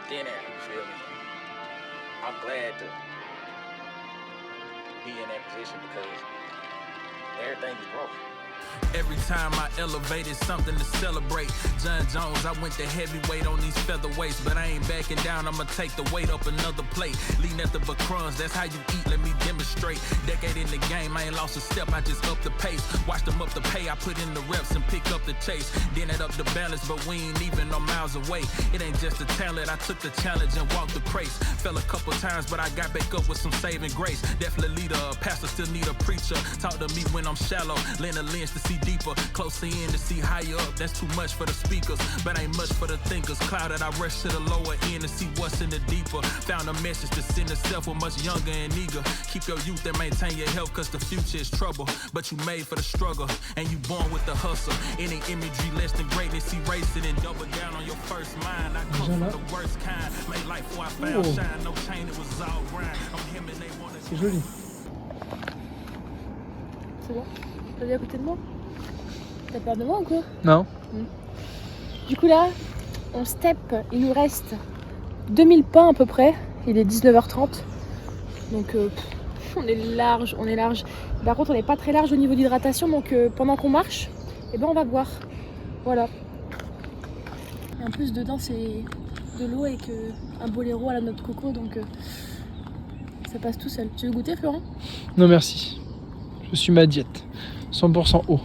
then after, you feel me? I'm glad to be in that position because everything is broke. Every time I elevate, it's something to celebrate. John Jones, I went to heavyweight on these featherweights, but I ain't backing down, I'ma take the weight up another plate. Lean nothing but crumbs, that's how you eat, let me demonstrate. Decade in the game, I ain't lost a step, I just up the pace. Watch them up the pay, I put in the reps and pick up the chase. Then it up the balance, but we ain't even no miles away. It ain't just a talent, I took the challenge and walked the craze. Fell a couple times, but I got back up with some saving grace. Definitely leader, a pastor still need a preacher. Talk to me when I'm shallow, lend a lens to see deeper, closer in to see higher up. That's too much for the speakers, but ain't much for the thinkers. Clouded, I rush to the lower end to see what's in the deeper. Found a message to send itself with much younger and eager. Keep your youth and maintain your health, cause the future is trouble. But you made for the struggle, and you born with the hustle. Any imagery less than greatness, erase it and double down on your first mind. I come from the worst kind, made life before I found shine. No chain, it was all grind. I'm him and they wanted. C'est joli. C'est bon? T'as vu à côté de moi? T'as peur de moi ou quoi? Non. Du coup là, on step, il nous reste 2000 pas à peu près. Il est 19h30. Donc on est large, on est large. Par contre on n'est pas très large au niveau d'hydratation, donc pendant qu'on marche, eh ben on va boire. Voilà. Et en plus dedans c'est de l'eau avec un boléro à la noix de coco, donc ça passe tout seul. Tu veux goûter, Florent? Non merci. Je suis ma diète. 100% eau.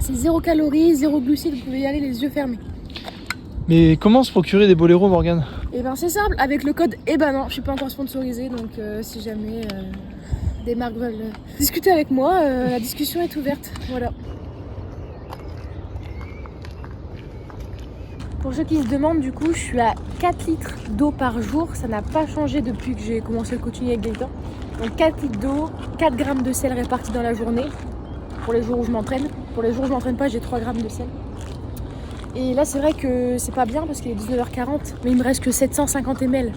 C'est 0 calories, 0 glucides, vous pouvez y aller les yeux fermés. Mais comment se procurer des boléros, Morgane? Et ben c'est simple, avec le code non, je suis pas encore sponsorisée, donc si jamais des marques veulent discuter avec moi, la discussion est ouverte. Voilà. Pour ceux qui se demandent, du coup, je suis à 4 litres d'eau par jour. Ça n'a pas changé depuis que j'ai commencé le coaching avec Gaëtan. Donc 4 litres d'eau, 4 grammes de sel répartis dans la journée. Pour les jours où je m'entraîne. Pour les jours où je m'entraîne pas, j'ai 3 grammes de sel. Et là, c'est vrai que c'est pas bien parce qu'il est 19h40, mais il me reste que 750 ml.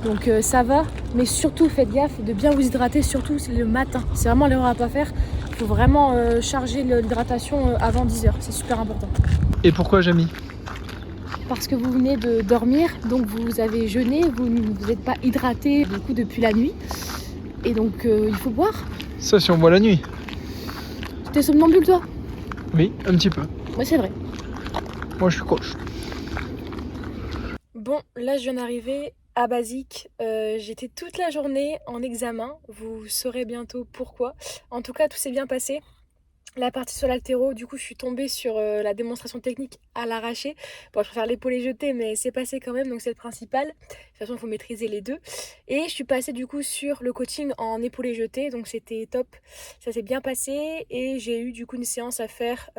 Donc ça va, mais surtout faites gaffe de bien vous hydrater, surtout c'est le matin. C'est vraiment l'erreur à pas faire. Il faut vraiment charger l'hydratation avant 10h, c'est super important. Et pourquoi Jamie? Parce que vous venez de dormir, donc vous avez jeûné, vous n'êtes pas hydraté du coup depuis la nuit. Et donc il faut boire. Ça si on boit la nuit. T'es somnambule toi? Oui, un petit peu. Ouais, c'est vrai. Moi je suis coach. Bon, là je viens d'arriver à Basique. J'étais toute la journée en examen. Vous saurez bientôt pourquoi. En tout cas, tout s'est bien passé. La partie sur l'haltéro, du coup, je suis tombée sur la démonstration technique à l'arraché. Bon, je préfère l'épaulé jeté, mais c'est passé quand même, donc c'est le principal. De toute façon, il faut maîtriser les deux. Et je suis passée du coup sur le coaching en épaulé jeté, donc c'était top. Ça s'est bien passé et j'ai eu du coup une séance à faire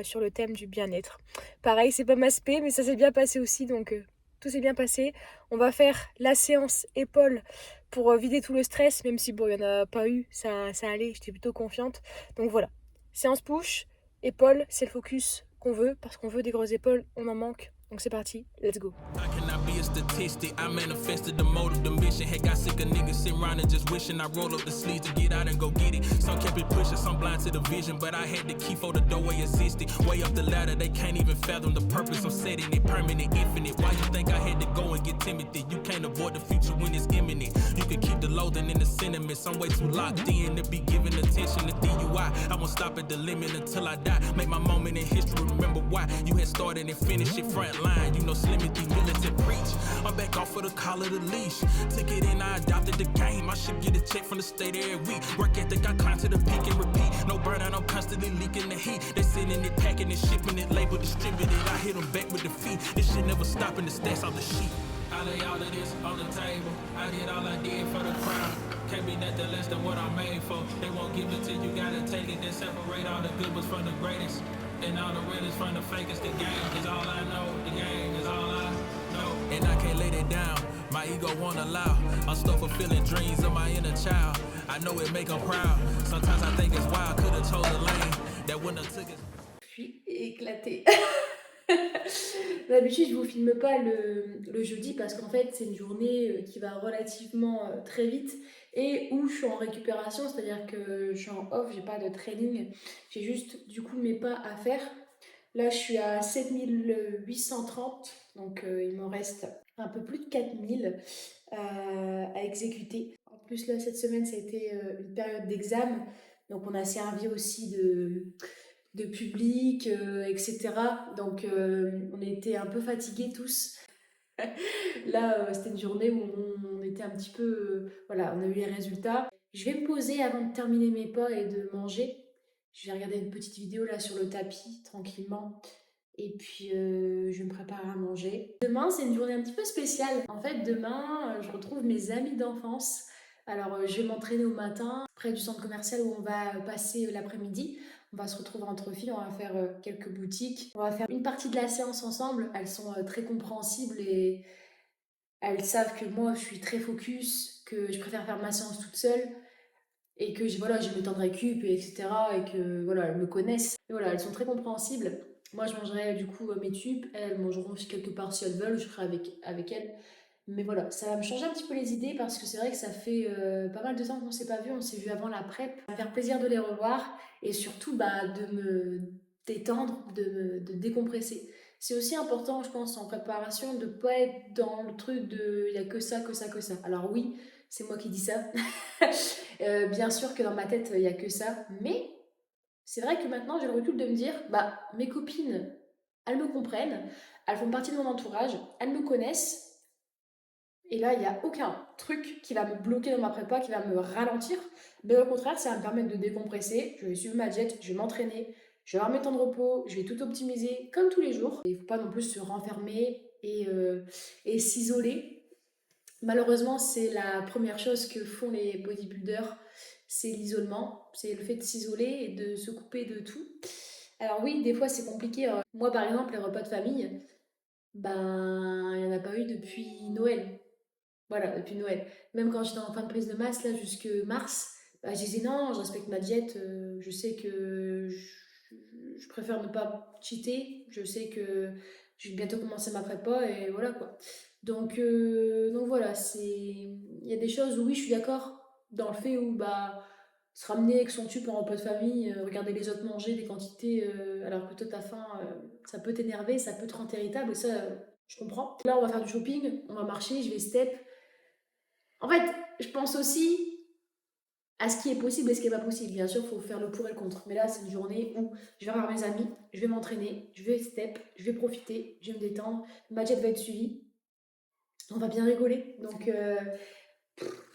sur le thème du bien-être. Pareil, c'est pas ma spé, mais ça s'est bien passé aussi, donc tout s'est bien passé. On va faire la séance épaules pour vider tout le stress, même si bon, il n'y en a pas eu, ça allait, j'étais plutôt confiante. Donc voilà. Séance push, épaules, c'est le focus qu'on veut, parce qu'on veut des grosses épaules, on en manque. Donc c'est parti, let's go. I cannot be a statistic. I manifested the motive, the mission. Had got sick of niggas sitting around and just wishing I roll up the sleeves to get out and go get it. Some kept it pushing, some blind to the vision, but I had the key for the doorway assisted. Way up the ladder, they can't even fathom the purpose of setting it. Permanent, infinite. Why you think I had to go and get Timothy? You can't avoid the future when it's imminent. You can keep the loathing in the sentiment. Some way too locked in to be giving attention to DUI. I won't stop at the limit until I die. Make my moment in history, remember why you had started and finished it front line. You know Slimity, militant preach. I'm back off of the call of the leash. Took it in, I adopted the game. I should get a check from the state every week. Work ethic, I climb to the peak and repeat. No burnout, I'm constantly leaking the heat. They sending it, packing it, shipping it, label distributed. I hit them back with the feet. This shit never stopping the stats off the sheet. I lay all of this on the table. I did all I did for the crowd. Can't be nothing less than what I'm made for. They won't give it to you, gotta take it. Then separate all the good ones from the greatest. And all the realest from the fakest. The game is all I know. The game is all I know. And I can't lay that down. My ego won't allow. I'm still fulfilling dreams of my inner child. I know it make them proud. Sometimes I think it's wild. Could've chose a lane that wouldn't have took it. Je suis éclatée. D'habitude, je vous filme pas le jeudi parce qu'en fait, c'est une journée qui va relativement très vite et où je suis en récupération, c'est-à-dire que je suis en off, j'ai pas de training, j'ai juste du coup mes pas à faire. Là, je suis à 7830, donc il m'en reste un peu plus de 4000 à exécuter. En plus, là, cette semaine, ça a été une période d'examen, donc on a servi aussi de public, etc. Donc on était un peu fatigués tous. Là, c'était une journée où on était un petit peu... voilà, on a eu les résultats. Je vais me poser avant de terminer mes pas et de manger. Je vais regarder une petite vidéo là sur le tapis, tranquillement. Et puis, je vais me préparer à manger. Demain, c'est une journée un petit peu spéciale. En fait, demain, je retrouve mes amis d'enfance. Alors, je vais m'entraîner au matin, près du centre commercial où on va passer l'après-midi. On va se retrouver entre filles, on va faire quelques boutiques. On va faire une partie de la séance ensemble. Elles sont très compréhensibles et elles savent que moi, je suis très focus, que je préfère faire ma séance toute seule et que voilà, j'ai le temps de récup, et etc. Et que voilà, elles me connaissent. Et voilà, elles sont très compréhensibles. Moi, je mangerai du coup mes tubes, elles mangeront aussi quelque part si elles veulent, je ferai avec elles. Mais voilà, ça va me changer un petit peu les idées parce que c'est vrai que ça fait pas mal de temps qu'on s'est pas vu, on s'est vu avant la prep. Ça va me faire plaisir de les revoir et surtout bah, de me détendre, de décompresser. C'est aussi important, je pense, en préparation, de pas être dans le truc de il y a que ça, que ça, que ça. Alors oui, c'est moi qui dis ça. Bien sûr que dans ma tête, il y a que ça, mais c'est vrai que maintenant j'ai le recul de me dire, bah mes copines, elles me comprennent, elles font partie de mon entourage, elles me connaissent, et là il n'y a aucun truc qui va me bloquer dans ma prépa, qui va me ralentir. Mais au contraire, ça va me permettre de décompresser, je vais suivre ma diète, je vais m'entraîner, je vais avoir mes temps de repos, je vais tout optimiser comme tous les jours. Il ne faut pas non plus se renfermer et s'isoler. Malheureusement, c'est la première chose que font les bodybuilders, c'est l'isolement, c'est le fait de s'isoler et de se couper de tout. Alors oui, des fois c'est compliqué. Moi par exemple, les repas de famille, ben il n'y en a pas eu depuis Noël. Voilà, depuis Noël. Même quand j'étais en fin de prise de masse, là, jusque mars, bah, je disais non, je respecte ma diète, je sais que je préfère ne pas cheater, je sais que je vais bientôt commencer ma prépa et voilà quoi. Donc voilà, il y a des choses où oui, je suis d'accord dans le fait où bah, se ramener avec son tube en repas de famille, regarder les autres manger des quantités alors que toi t'as faim, ça peut t'énerver, ça peut te rendre irritable et ça, je comprends. Là, on va faire du shopping, on va marcher, je vais step. En fait, je pense aussi à ce qui est possible et ce qui n'est pas possible. Bien sûr, il faut faire le pour et le contre. Mais là, c'est une journée où je vais voir mes amis, je vais m'entraîner, je vais step, je vais profiter, je vais me détendre. Ma jet va être suivie. On va bien rigoler. Donc,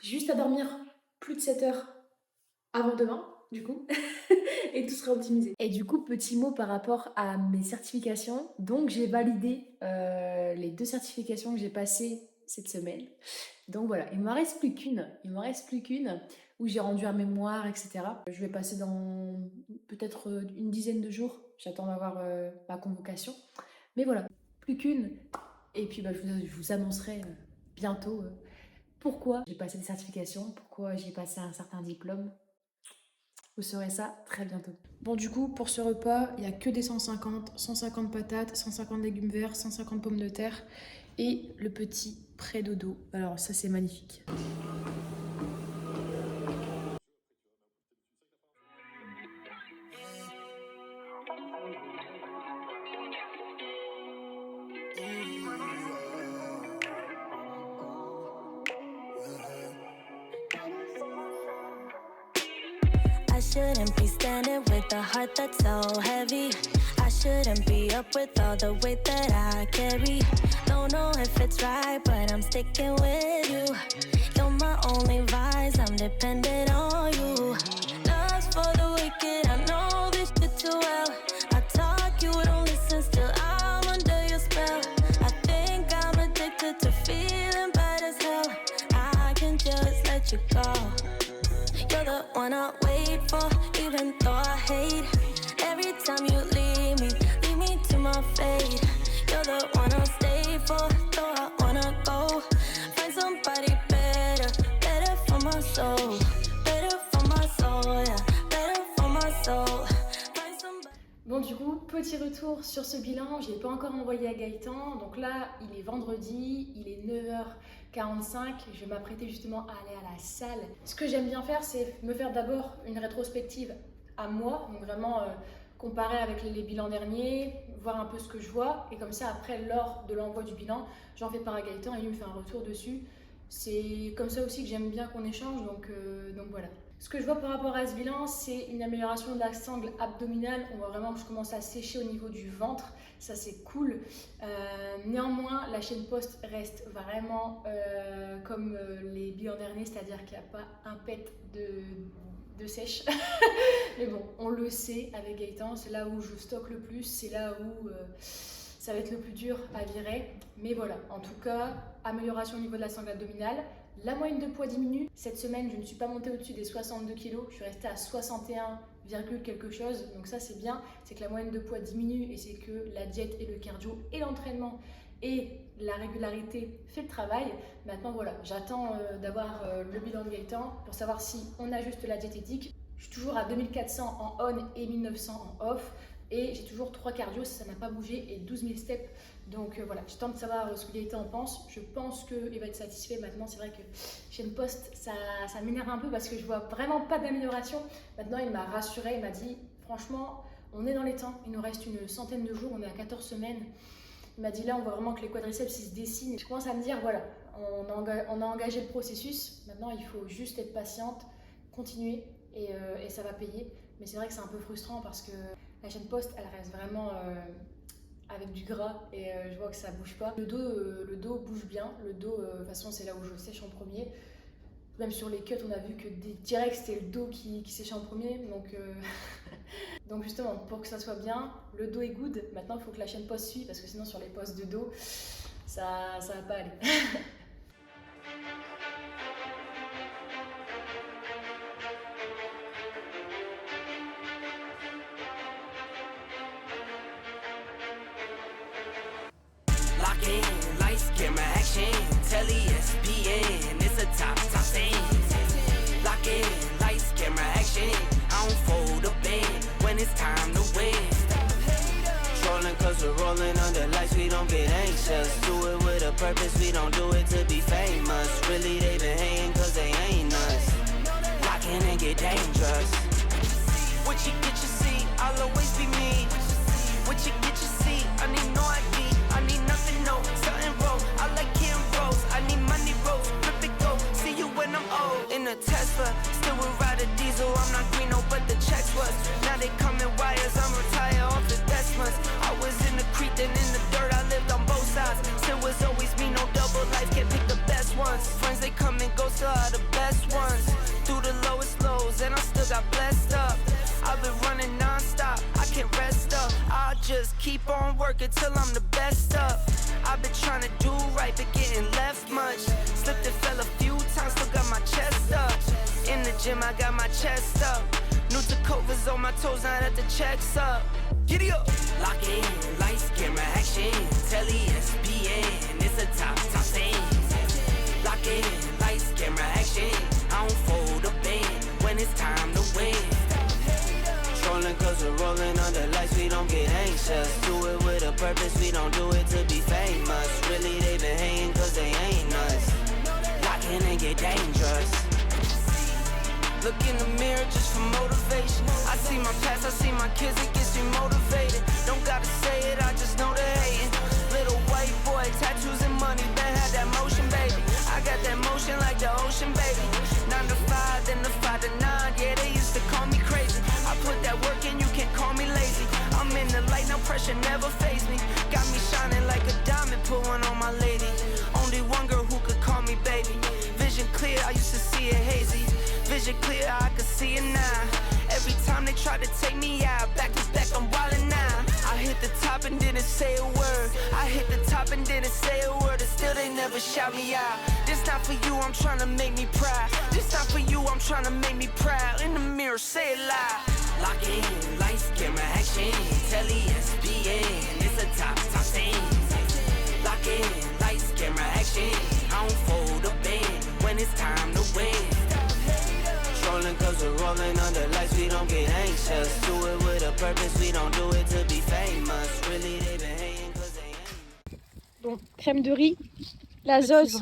j'ai juste à dormir plus de 7 heures avant demain, du coup. Et tout sera optimisé. Et du coup, petit mot par rapport à mes certifications. Donc, j'ai validé les 2 certifications que j'ai passées cette semaine. Donc voilà, il ne m'en reste plus qu'une. Il ne m'en reste plus qu'une où j'ai rendu un mémoire, etc. Je vais passer dans peut-être une dizaine de jours. J'attends d'avoir ma convocation. Mais voilà, plus qu'une. Et puis bah, je vous annoncerai bientôt pourquoi j'ai passé des certifications, pourquoi j'ai passé un certain diplôme. Vous saurez ça très bientôt. Bon, du coup, pour ce repas, il n'y a que des 150 patates, 150 légumes verts, 150 pommes de terre et le petit pré-dodo. Alors ça, c'est magnifique. I shouldn't be standing with a heart that's so heavy. I shouldn't be up with all the weight that I carry. Don't know if it's right, but I'm sticking with you. You're my only vice, I'm dependent on you. Love's for the wicked, I know this shit too well. I talk, you don't listen, still I'm under your spell. I think I'm addicted to feeling bad as hell. I can just let you go. You're the one I wait for, even though I hate. Every time you leave me to my fate. You're the one I'll stay for, though I wanna go. Find somebody better, better for my soul. Better for my soul, yeah, better for my soul. Find somebody... Bon, du coup, petit retour sur ce bilan. Je l'ai pas encore envoyé à Gaëtan. Donc là, il est vendredi, il est 9h45. Je vais m'apprêter justement à aller à la salle. Ce que j'aime bien faire, c'est me faire d'abord une rétrospective à moi. Donc vraiment comparer avec les bilans derniers, voir un peu ce que je vois. Et comme ça, après, lors de l'envoi du bilan, j'en fais part à Gaëtan et lui me fait un retour dessus. C'est comme ça aussi que j'aime bien qu'on échange, donc voilà. Ce que je vois par rapport à ce bilan, c'est une amélioration de la sangle abdominale. On voit vraiment que je commence à sécher au niveau du ventre, ça c'est cool. Néanmoins, la chaîne poste reste vraiment comme les bilans derniers, c'est-à-dire qu'il n'y a pas un pet de sèche. Mais bon, on le sait avec Gaëtan, c'est là où je stocke le plus, c'est là où ça va être le plus dur à virer. Mais voilà, en tout cas, amélioration au niveau de la sangle abdominale. La moyenne de poids diminue. Cette semaine, je ne suis pas montée au-dessus des 62 kg. Je suis restée à 61, quelque chose. Donc ça, c'est bien. C'est que la moyenne de poids diminue et c'est que la diète et le cardio et l'entraînement et la régularité fait le travail. Maintenant, voilà, j'attends d'avoir le bilan de Gaëtan pour savoir si on ajuste la diététique. Je suis toujours à 2400 en on et 1900 en off. Et j'ai toujours 3 cardio, ça n'a pas bougé, et 12 000 steps. Donc voilà, je tente de savoir ce que Gaëtan en pense. Je pense qu'il va être satisfait. Maintenant, c'est vrai que chaîne poste, ça m'énerve un peu parce que je vois vraiment pas d'amélioration. Maintenant, il m'a rassuré, il m'a dit, franchement, on est dans les temps. Il nous reste une centaine de jours, on est à 14 semaines. Il m'a dit là, on voit vraiment que les quadriceps ils se dessinent. Je commence à me dire, voilà, on a engagé le processus. Maintenant, il faut juste être patiente, continuer et ça va payer. Mais c'est vrai que c'est un peu frustrant parce que la chaîne poste, elle reste vraiment avec du gras et je vois que ça bouge pas. Le dos bouge bien. Le dos, de toute façon, c'est là où je sèche en premier. Même sur les cuts, on a vu que direct, c'était le dos qui séchait en premier. Donc justement, pour que ça soit bien, le dos est good. Maintenant, il faut que la chaîne poste suive parce que sinon, sur les postes de dos, ça va pas aller. Lights, camera, action, telly, SPN, it's a top scene. Lock in, lights, camera, action, I don't fold a band when it's time to win. Trolling cause we're rolling under lights, we don't get anxious. Do it with a purpose, we don't do it to be famous. Really they been hating cause they ain't us. Lock in and get dangerous. What you get you see, I'll always be me. What you get you see, I need no ID, I need nothing, no, something wrong. I like Kim Rose, I need money rolls, flip it go, see you when I'm old. In a Tesla, still would ride a diesel, I'm not Greeno, but the checks was. Now they come in wires, I'm retired off the desk months. I was in the creek, then in the dirt, I lived on both sides. Still was always me, no double life, can't pick the best ones. Friends, they come and go, still are the best ones. Through the lowest lows, and I still got blessed up. I've been running non-stop, I can't rest up. I'll just keep on working till I'm the best up. I've been trying to do right, but getting left much. Slipped and fell a few times, still got my chest up. In the gym, I got my chest up. New Tacovas on my toes, now that the check's up. Giddy up! Lock in, lights, camera, action, telly, SPN, it's a top scene. Lock in, lights, camera, action, I don't fold a band when it's time to win. Trolling cause we're rolling under lights, we don't get anxious. Do it with a purpose, we don't do it to be famous. Really they been hating cause they ain't us. Lock in and get dangerous. Look in the mirror just for motivation. I see my past, I see my kids, it gets me motivated. Don't gotta say it, I just know they're hating. Little white boy, tattoos and money, that had that motion, baby. I got that motion like the ocean, baby. 9 to 5, then the 5 to 9, yeah, they used to call me crazy. I put that work in, you can't call me lazy. I'm in the light, no pressure, never face me. Got me shining like a diamond, put one on my lady. Only one girl who could call me baby. Vision clear, I used to see it hazy. Vision clear, I can see it now. Every time they try to take me out, back to back, I'm wildin' now. I hit the top and didn't say a word. I hit the top and didn't say a word, and still they never shout me out. This not for you, I'm trying to make me proud. This not for you, I'm trying to make me proud. In the mirror, say it loud. Lock in, lights, camera, action, telly, SPN, it's a top scene. Lock in, lights, camera, action, I don't fold a band when it's time to win. Trolling cause we're rolling under lights, we don't get anxious. Do it with a purpose, we don't do it to be famous. Really they been hating cause they ain't. Bon, crème de riz, la sauce,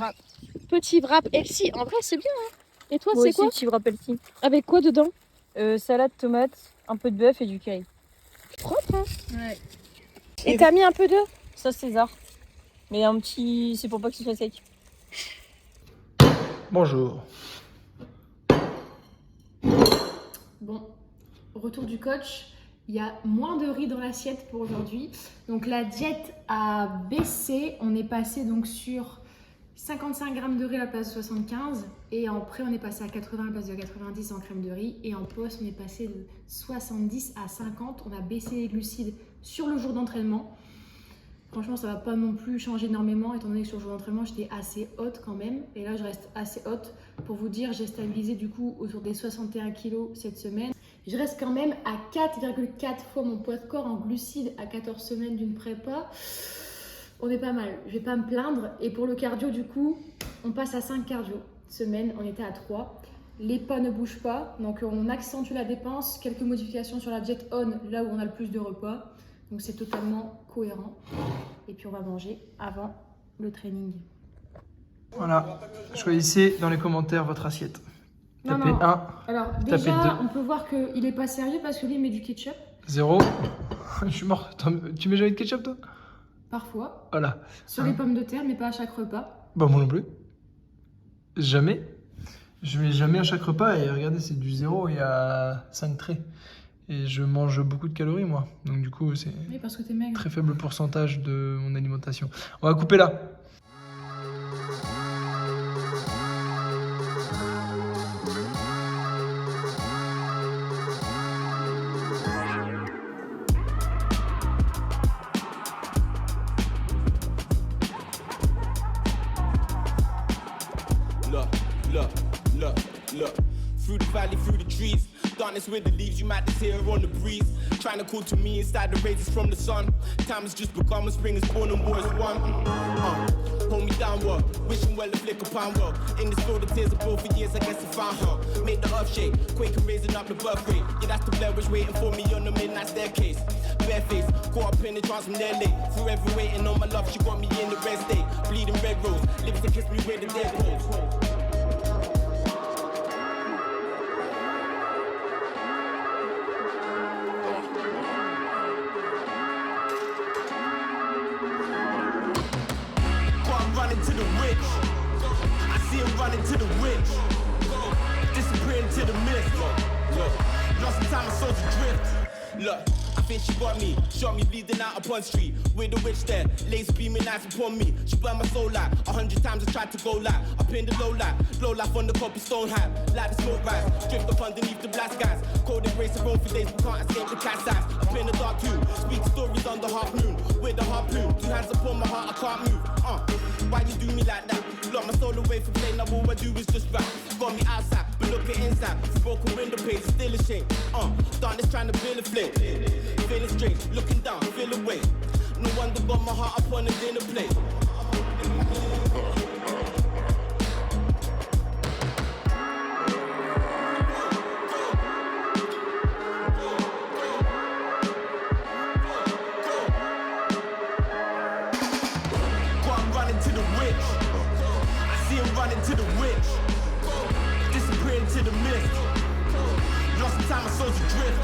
petit wrap Elsie. En vrai, c'est bien, hein. Et toi, c'est quoi? Petit wrap Elsie. Avec quoi dedans? Salade, tomate, un peu de bœuf et du curry. Propre, hein. Ouais. Et t'as mis un peu d'eau? Ça, César. Mais un petit... C'est pour pas que ce soit sec. Bonjour. Bon, retour du coach. Il y a moins de riz dans l'assiette pour aujourd'hui. Donc la diète a baissé. On est passé donc sur 55 grammes de riz à la place de 75. Et en pré, on est passé à 80 à la place de 90 en crème de riz. Et en post, on est passé de 70 à 50. On a baissé les glucides sur le jour d'entraînement. Franchement, ça va pas non plus changer énormément, étant donné que sur le jour d'entraînement, j'étais assez haute quand même. Et là, je reste assez haute. Pour vous dire, j'ai stabilisé du coup autour des 61 kg cette semaine. Je reste quand même à 4,4 fois mon poids de corps en glucides à 14 semaines d'une prépa. On est pas mal, je vais pas me plaindre. Et pour le cardio, du coup, on passe à 5 cardio semaine, on était à 3. Les pas ne bougent pas, donc on accentue la dépense. Quelques modifications sur la diète on, là où on a le plus de repas. Donc c'est totalement cohérent. Et puis on va manger avant le training. Voilà, choisissez dans les commentaires votre assiette. Non, Tapez non. 1, Alors tapez déjà, 2. on peut voir qu'il est pas sérieux parce que lui il met du ketchup. 0. Je suis mort. Tu mets jamais de ketchup toi? Parfois. Voilà. Sur les pommes de terre, mais pas à chaque repas. Bah moi non plus. Jamais. Je mets jamais à chaque repas et regardez, c'est du 0, il y a 5 traits. Et je mange beaucoup de calories moi. Donc du coup, c'est Oui, parce que t'es maigre. très faible pourcentage de mon alimentation. On va couper là. Look, through the valley, through the trees, darkness with the leaves, you might just hear her on the breeze, trying to call to me inside the raises from the sun. Time has just begun, when spring is born and war is won. Hold me downward, wishing well the flick upon well. In this field of tears of both for years, I guess I found her. Made the earth shake, quaking, raising up the birth rate. Yeah, that's the Blair Witch waiting for me on the midnight staircase. Bareface, caught up in the trance from their late. Forever waiting on my love, she got me in the red state. Bleeding red rose, lips to kiss me where the dead goes. To the witch, I see him running to the witch, disappearing to the mist. Look, lost some time, my soul's adrift. Look, I think she got me, shot me bleeding out upon street. With the witch there, laser beaming eyes upon me. She burned my soul out, 100 times I tried to go light. Up in the low life on the copper stone hat. Like the smoke rise, drift up underneath the black skies. Cold embrace of roam for days, we can't escape the cat's eyes. Up in the dark too, speak stories on the half moon. With the harpoon, 2 hands upon my heart, I can't move. Why you do me like that? Lock my soul away from pain, now all I do is just rap. Got me outside, but look at inside. Broken window panes, still a shame. Darkness trying to build a flame. Feeling strange, looking down, feel away. No wonder got my heart up on a dinner plate. To the witch, disappearing to the mist. Lost some time, my soul's adrift.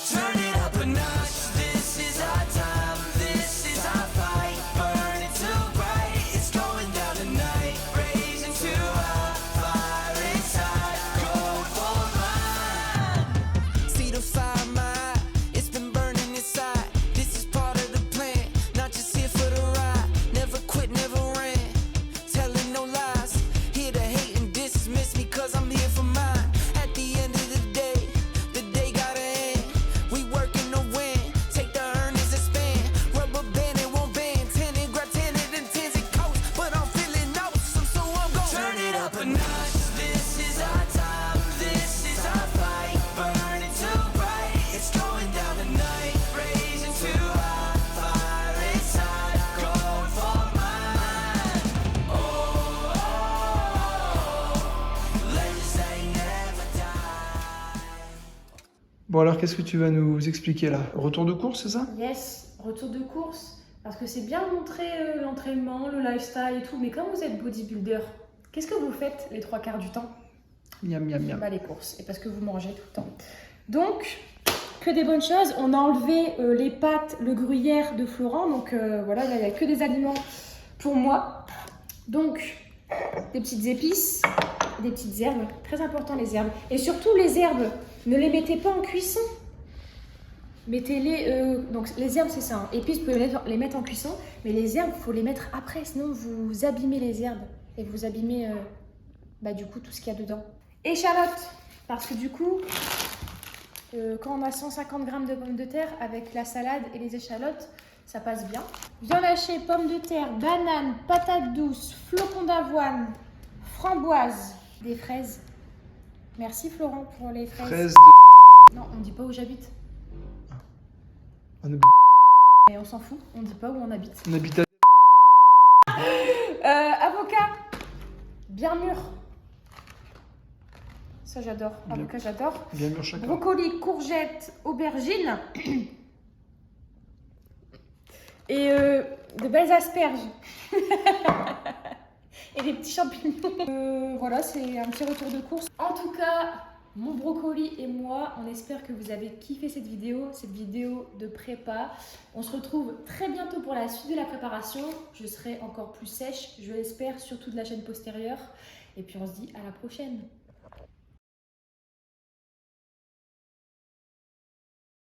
Turn it up a notch, this is our time, this is our fight. Burn it too bright, it's going down tonight. Raising to a fire inside, go for mine. See the fire in my eye, it's been burning inside. This is part of the plan, not just here for the ride. Never quit, never ran, telling no lies. Here to hate and dismiss me cause I'm here for mine. At the end of the day gotta end. We work Bon alors, qu'est-ce que tu vas nous expliquer là? Retour de course, c'est ça? Yes, retour de course. Parce que c'est bien de montrer l'entraînement, le lifestyle et tout. Mais quand vous êtes bodybuilder, qu'est-ce que vous faites les 3/4 du temps? Miam, miam, miam. Bah, les courses. Et parce que vous mangez tout le temps. Donc, que des bonnes choses. On a enlevé les pâtes, le gruyère de Florent. Donc voilà, il n'y a que des aliments pour moi. Donc, des petites épices, des petites herbes. Très important les herbes. Et surtout les herbes, ne les mettez pas en cuisson. Mettez-les, donc les herbes c'est ça, hein. Épices vous pouvez les mettre en cuisson, mais les herbes il faut les mettre après, sinon vous abîmez les herbes et vous abîmez du coup tout ce qu'il y a dedans. Échalotes, parce que du coup, quand on a 150 g de pommes de terre, avec la salade et les échalotes, ça passe bien. Viande hachée, pommes de terre, bananes, patates douces, flocons d'avoine, framboises, des fraises. Merci Florent pour les fraises. Fraises Non, on dit pas où j'habite. Et on s'en fout, on dit pas où on habite. On habite à... Avocat, bien mûr. Ça j'adore. Avocat j'adore. Bien mûr chacun. Brocoli, courgettes, aubergines. Et de belles asperges. Et des petits champignons. Voilà, c'est un petit retour de course. En tout cas, mon brocoli et moi, on espère que vous avez kiffé cette vidéo de prépa. On se retrouve très bientôt pour la suite de la préparation. Je serai encore plus sèche, je l'espère, surtout de la chaîne postérieure. Et puis on se dit à la prochaine.